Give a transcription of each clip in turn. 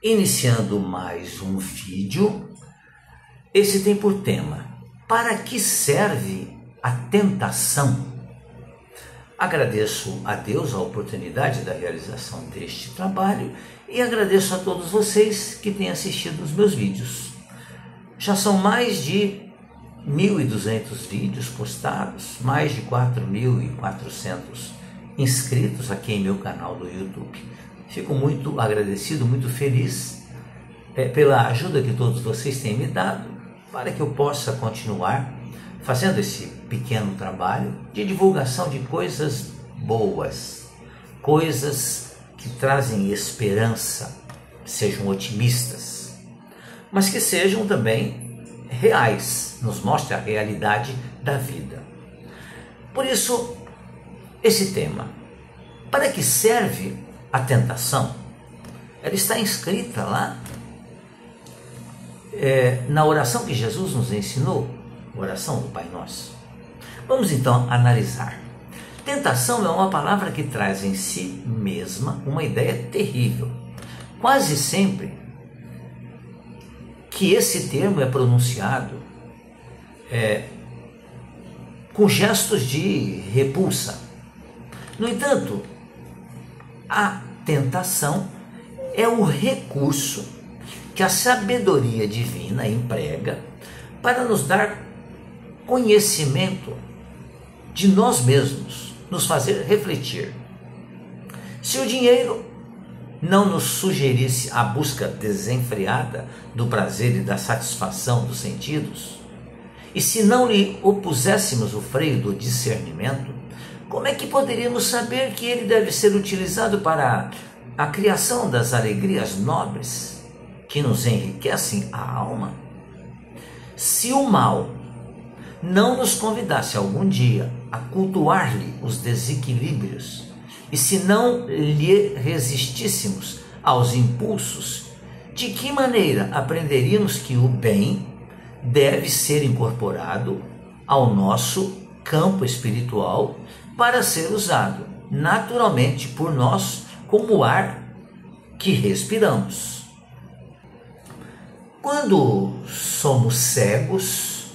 Iniciando mais um vídeo. Esse tem por tema: para que serve a tentação? Agradeço a Deus a oportunidade da realização deste trabalho e agradeço a todos vocês que têm assistido os meus vídeos. Já são mais de 1.200 vídeos postados, mais de 4.400 inscritos aqui em meu canal do YouTube. Fico muito agradecido, muito feliz pela ajuda que todos vocês têm me dado para que eu possa continuar fazendo esse pequeno trabalho de divulgação de coisas boas, coisas que trazem esperança, sejam otimistas, mas que sejam também reais, nos mostre a realidade da vida. Por isso, esse tema: para que serve a tentação? Ela está inscrita lá na oração que Jesus nos ensinou, oração do Pai Nosso. Vamos então analisar. Tentação é uma palavra que traz em si mesma uma ideia terrível. Quase sempre que esse termo é pronunciado com gestos de repulsa. No entanto, a tentação é o recurso que a sabedoria divina emprega para nos dar conhecimento de nós mesmos, nos fazer refletir. Se o dinheiro não nos sugerisse a busca desenfreada do prazer e da satisfação dos sentidos, e se não lhe opuséssemos o freio do discernimento, como é que poderíamos saber que ele deve ser utilizado para a criação das alegrias nobres que nos enriquecem a alma? Se o mal não nos convidasse algum dia a cultuar-lhe os desequilíbrios, e se não lhe resistíssemos aos impulsos, de que maneira aprenderíamos que o bem deve ser incorporado ao nosso campo espiritual para ser usado naturalmente por nós como ar que respiramos? Quando somos cegos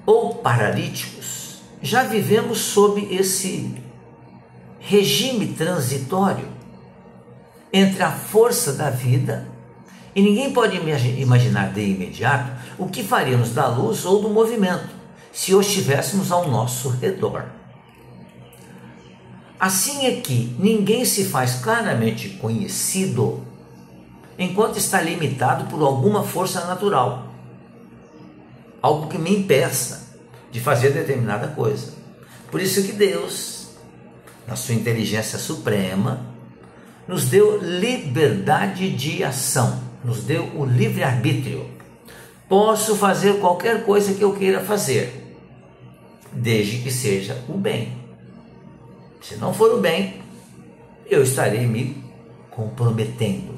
ou paralíticos, já vivemos sob esse regime transitório entre a força da vida, e ninguém pode imaginar de imediato o que faríamos da luz ou do movimento se o estivéssemos ao nosso redor. Assim é que ninguém se faz claramente conhecido enquanto está limitado por alguma força natural, algo que me impeça de fazer determinada coisa. Por isso que Deus, na sua inteligência suprema, nos deu liberdade de ação, nos deu o livre-arbítrio. Posso fazer qualquer coisa que eu queira fazer, desde que seja o bem. Se não for o bem, eu estarei me comprometendo.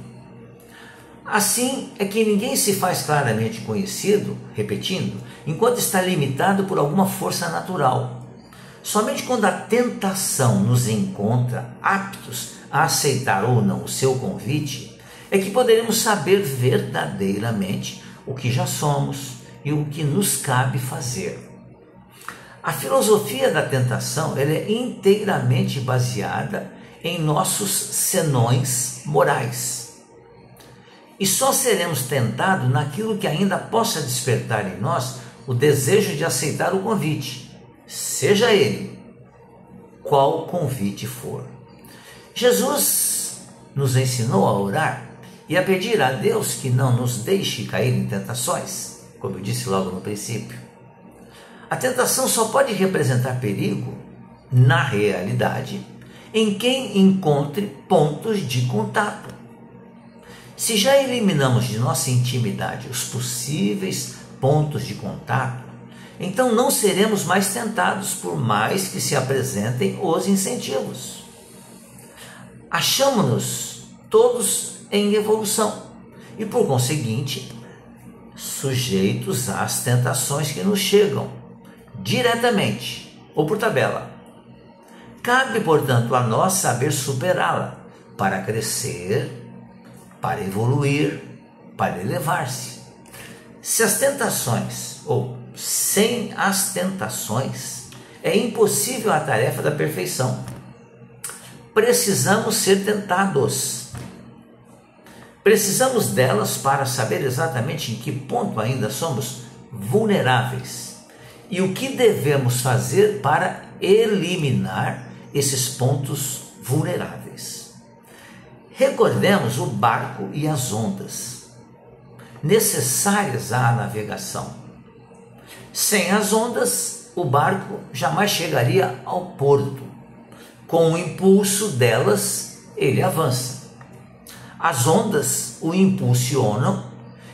Assim é que ninguém se faz claramente conhecido, repetindo, enquanto está limitado por alguma força natural. Somente quando a tentação nos encontra aptos a aceitar ou não o seu convite, é que poderemos saber verdadeiramente o que já somos e o que nos cabe fazer. A filosofia da tentação ela é inteiramente baseada em nossos senões morais. E só seremos tentados naquilo que ainda possa despertar em nós o desejo de aceitar o convite, seja ele qual convite for. Jesus nos ensinou a orar e a pedir a Deus que não nos deixe cair em tentações, como eu disse logo no princípio. A tentação só pode representar perigo, na realidade, em quem encontre pontos de contato. Se já eliminamos de nossa intimidade os possíveis pontos de contato, então não seremos mais tentados por mais que se apresentem os incentivos. Achamos-nos todos em evolução e, por conseguinte, sujeitos às tentações que nos chegam diretamente ou por tabela. Cabe, portanto, a nós saber superá-la, para crescer, para evoluir, para elevar-se. Se as tentações, ou sem as tentações, é impossível a tarefa da perfeição. Precisamos ser tentados. Precisamos delas para saber exatamente em que ponto ainda somos vulneráveis e o que devemos fazer para eliminar esses pontos vulneráveis. Recordemos o barco e as ondas, necessárias à navegação. Sem as ondas, o barco jamais chegaria ao porto. Com o impulso delas, ele avança. As ondas o impulsionam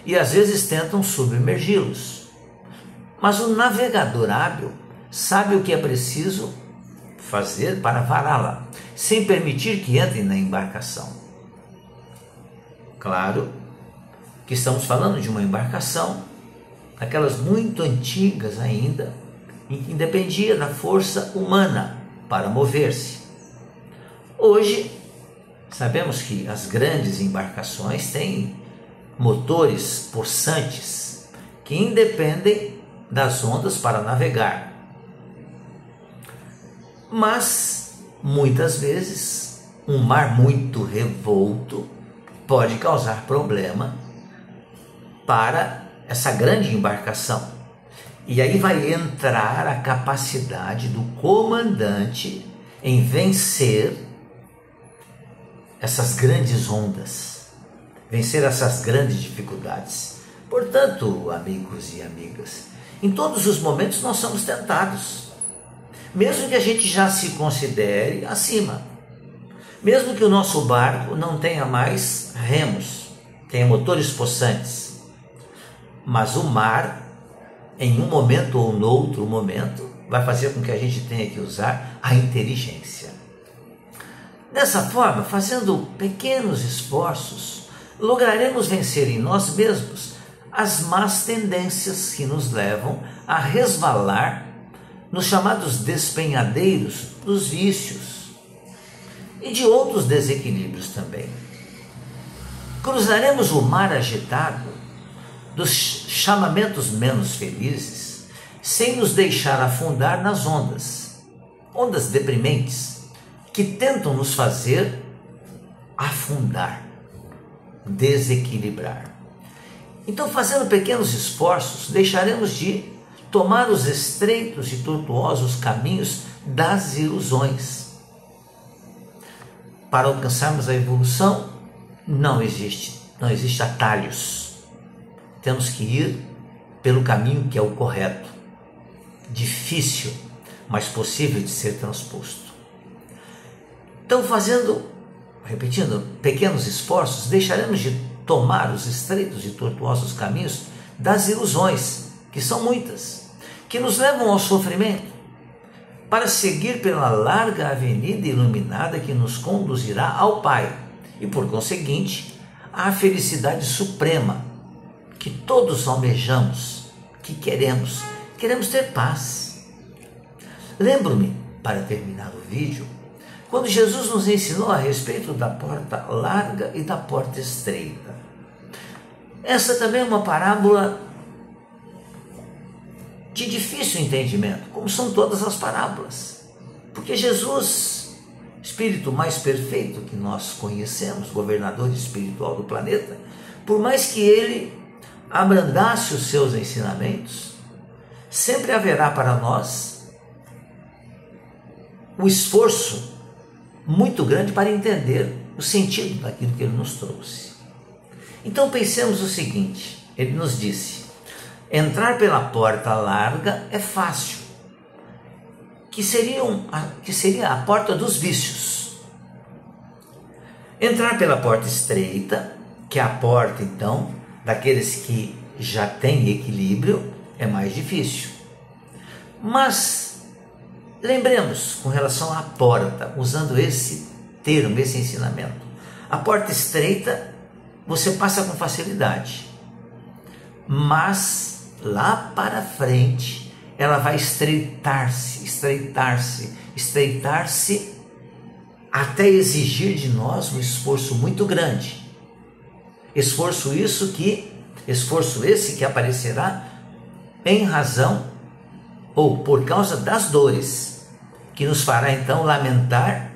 e às vezes tentam submergi-los. Mas o navegador hábil sabe o que é preciso fazer para vará-la, sem permitir que entre na embarcação. Claro que estamos falando de uma embarcação, aquelas muito antigas ainda, em que dependia da força humana para mover-se. Hoje, sabemos que as grandes embarcações têm motores possantes que independem das ondas para navegar. Mas, muitas vezes, um mar muito revolto pode causar problema para essa grande embarcação. E aí vai entrar a capacidade do comandante em vencer essas grandes ondas, vencer essas grandes dificuldades. Portanto, amigos e amigas, em todos os momentos nós somos tentados, mesmo que a gente já se considere acima, mesmo que o nosso barco não tenha mais remos, tenha motores possantes, mas o mar, em um momento ou no outro momento, vai fazer com que a gente tenha que usar a inteligência. Dessa forma, fazendo pequenos esforços, lograremos vencer em nós mesmos as más tendências que nos levam a resvalar nos chamados despenhadeiros dos vícios e de outros desequilíbrios também. Cruzaremos o mar agitado dos chamamentos menos felizes sem nos deixar afundar nas ondas deprimentes, que tentam nos fazer afundar, desequilibrar. Então, fazendo pequenos esforços, deixaremos de tomar os estreitos e tortuosos caminhos das ilusões. Para alcançarmos a evolução, não existe atalhos. Temos que ir pelo caminho que é o correto, difícil, mas possível de ser transposto. Então, repetindo, pequenos esforços, deixaremos de tomar os estreitos e tortuosos caminhos das ilusões, que são muitas, que nos levam ao sofrimento, para seguir pela larga avenida iluminada que nos conduzirá ao Pai e, por conseguinte, à felicidade suprema que todos almejamos, que queremos ter paz. Lembro-me, para terminar o vídeo, quando Jesus nos ensinou a respeito da porta larga e da porta estreita. Essa também é uma parábola de difícil entendimento, como são todas as parábolas. Porque Jesus, Espírito mais perfeito que nós conhecemos, governador espiritual do planeta, por mais que ele abrandasse os seus ensinamentos, sempre haverá para nós o esforço muito grande para entender o sentido daquilo que ele nos trouxe. Então pensemos o seguinte, ele nos disse, entrar pela porta larga é fácil, que seria a porta dos vícios. Entrar pela porta estreita, que é a porta então daqueles que já têm equilíbrio, é mais difícil. Mas lembremos com relação à porta, usando esse termo, esse ensinamento. A porta estreita você passa com facilidade, mas lá para frente ela vai estreitar-se, até exigir de nós um esforço muito grande. Esforço esse que aparecerá em razão ou por causa das dores, que nos fará então lamentar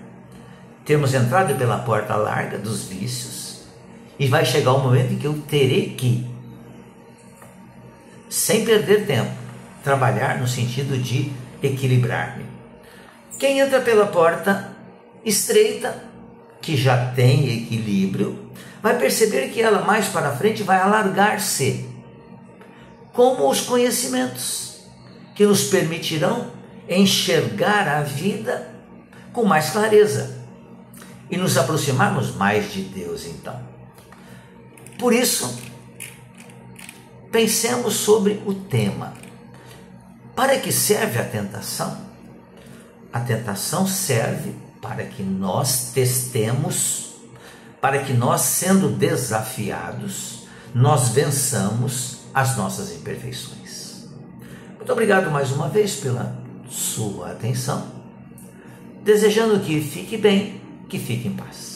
termos entrado pela porta larga dos vícios, e vai chegar o momento em que eu terei que, sem perder tempo, trabalhar no sentido de equilibrar-me. Quem entra pela porta estreita, que já tem equilíbrio, vai perceber que ela mais para frente vai alargar-se, como os conhecimentos, que nos permitirão enxergar a vida com mais clareza e nos aproximarmos mais de Deus então. Por isso, pensemos sobre o tema. Para que serve a tentação? A tentação serve para que nós testemos, para que nós, sendo desafiados, nós vençamos as nossas imperfeições. Muito obrigado mais uma vez pela sua atenção, desejando que fique bem, que fique em paz.